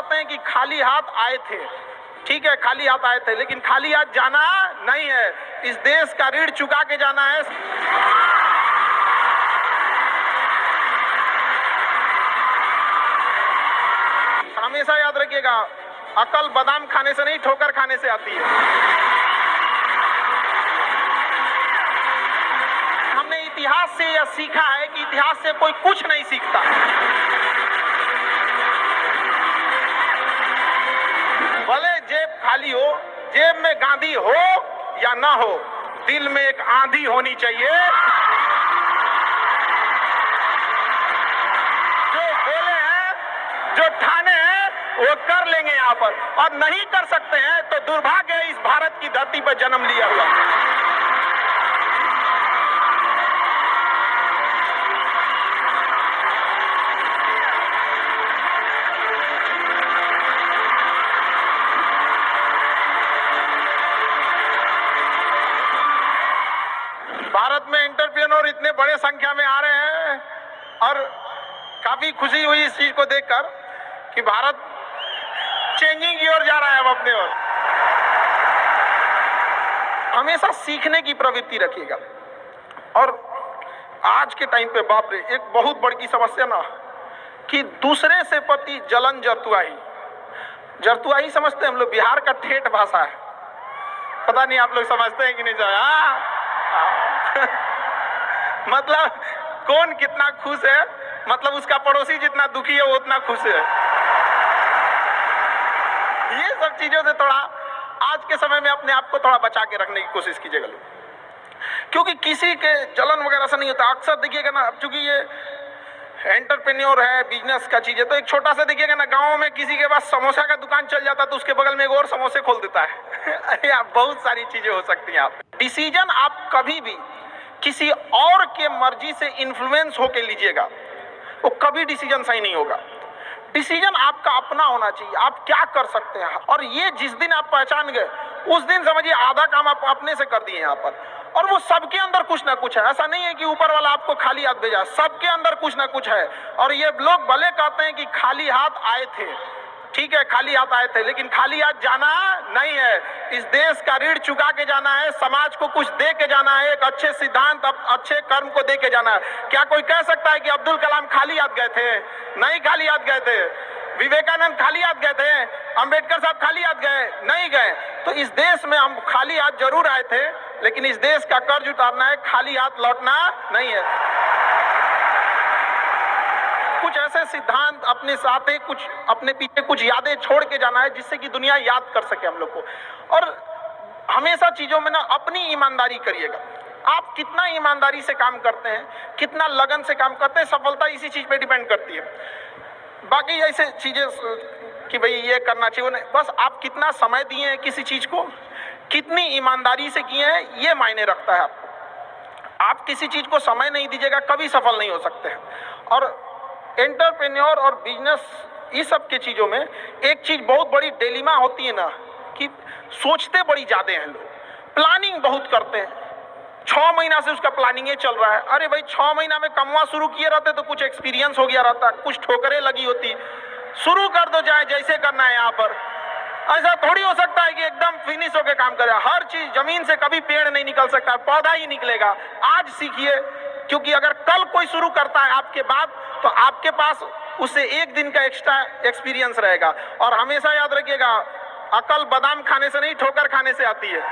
कहते हैं कि खाली हाथ आए थे, ठीक है खाली हाथ आए थे, लेकिन खाली हाथ जाना नहीं है। इस देश का ऋण चुका के जाना है। हमेशा याद रखिएगा, अकल बादाम खाने से नहीं ठोकर खाने से आती है। हमने इतिहास से यह सीखा है कि इतिहास से कोई कुछ नहीं सीखता। भले जेब खाली हो, जेब में गांधी हो या ना हो, दिल में एक आंधी होनी चाहिए। जो बोले हैं, जो ठाने हैं, वो कर लेंगे यहाँ पर, और नहीं कर सकते हैं तो दुर्भाग्य है इस भारत की धरती पर जन्म लिया हुआ। भारत में एंटरप्रेन्योर इतने बड़े संख्या में आ रहे हैं और काफी खुशी हुई इस चीज को देखकर कि भारत चेंजिंग की ओर जा रहा है अब अपने ओर। हमेशा सीखने की प्रवृत्ति रखिएगा। और आज के टाइम पे बाप रे, एक बहुत बड़ी समस्या ना कि दूसरे से प्रति जलन जरतुआही। जरतुआही समझते हैं हम लोग, बिहार का ठेठ भाषा है, पता नहीं आप लोग समझते हैं कि नहीं। मतलब कौन कितना खुश है, मतलब उसका पड़ोसी जितना दुखी है वो उतना खुश है। ये सब चीजों से थोड़ा आज के समय में अपने आप को थोड़ा बचा के रखने की कोशिश कीजिएगा लोग, क्योंकि किसी के जलन वगैरह से नहीं होता। अक्सर देखिएगा ना, चूंकि ये एंटरप्रेन्योर है, बिजनेस का चीज है, तो एक छोटा सा देखिएगा ना, गांव में किसी के पास समोसा का दुकान चल जाता तो उसके बगल में एक और समोसे खोल देता है। अरे आप बहुत सारी चीजें हो सकती हैं। आप डिसीजन आप कभी भी किसी और के मर्जी से इन्फ्लुएंस होके लीजिएगा, वो कभी डिसीजन सही नहीं होगा। डिसीजन आपका अपना होना चाहिए, आप क्या कर सकते हैं। और ये जिस दिन आप पहचान गए, उस दिन समझिए आधा काम आप अपने से कर दिए यहाँ पर। और वो सबके अंदर कुछ ना कुछ है, ऐसा नहीं है कि ऊपर वाला आपको खाली हाथ भेजा, सबके अंदर कुछ ना कुछ है। और ये लोग भले कहते हैं कि खाली हाथ आए थे, ठीक है खाली हाथ आए थे, लेकिन खाली हाथ जाना नहीं है। इस देश का ऋण चुका के जाना है, समाज को कुछ दे के जाना है, एक अच्छे सिद्धांत, अच्छे कर्म को दे के जाना है। क्या कोई कह सकता है कि अब्दुल कलाम खाली हाथ गए थे? नहीं खाली हाथ गए थे। विवेकानंद खाली हाथ गए थे? अंबेडकर साहब खाली हाथ गए? नहीं गए। तो इस देश में हम खाली हाथ जरूर आए थे, लेकिन इस देश का कर्ज उतारना है, खाली हाथ लौटना नहीं है। कुछ ऐसे सिद्धांत अपने साथ है, कुछ अपने पीछे कुछ यादें छोड़ के जाना है, जिससे कि दुनिया याद कर सके हम लोग को। और हमेशा चीजों में ना अपनी ईमानदारी करिएगा। आप कितना ईमानदारी से काम करते हैं, कितना लगन से काम करते हैं, सफलता इसी चीज पे डिपेंड करती है। बाकी ऐसे चीजें कि भाई ये करना चाहिए, नहीं, बस आप कितना समय दिए हैं किसी चीज को, कितनी ईमानदारी से किए हैं, ये मायने रखता है आपको। आप किसी चीज को समय नहीं दीजिएगा, कभी सफल नहीं हो सकते हैं। और एंटरप्रेन्योर और बिजनेस, इस सब के चीजों में एक चीज बहुत बड़ी डिलेमा होती है ना, कि सोचते बड़ी ज्यादा हैं लोग, प्लानिंग बहुत करते हैं। 6 महीना से उसका प्लानिंग ही चल रहा है। अरे भाई 6 महीना में कमवा शुरू किए रहते तो कुछ एक्सपीरियंस हो गया रहता, कुछ ठोकरें लगी होती। शुरू कर दो, चाहे जैसे करना है। यहाँ पर ऐसा थोड़ी हो सकता है कि एकदम फिनिश होकर काम करे। हर चीज, जमीन से कभी पेड़ नहीं निकल सकता, पौधा ही निकलेगा। आज सीखिए, क्योंकि अगर कल कोई शुरू करता है आपके बाद, तो आपके पास उससे एक दिन का एक्स्ट्रा एक्सपीरियंस रहेगा। और हमेशा याद रखिएगा, अकल बादाम खाने से नहीं ठोकर खाने से आती है।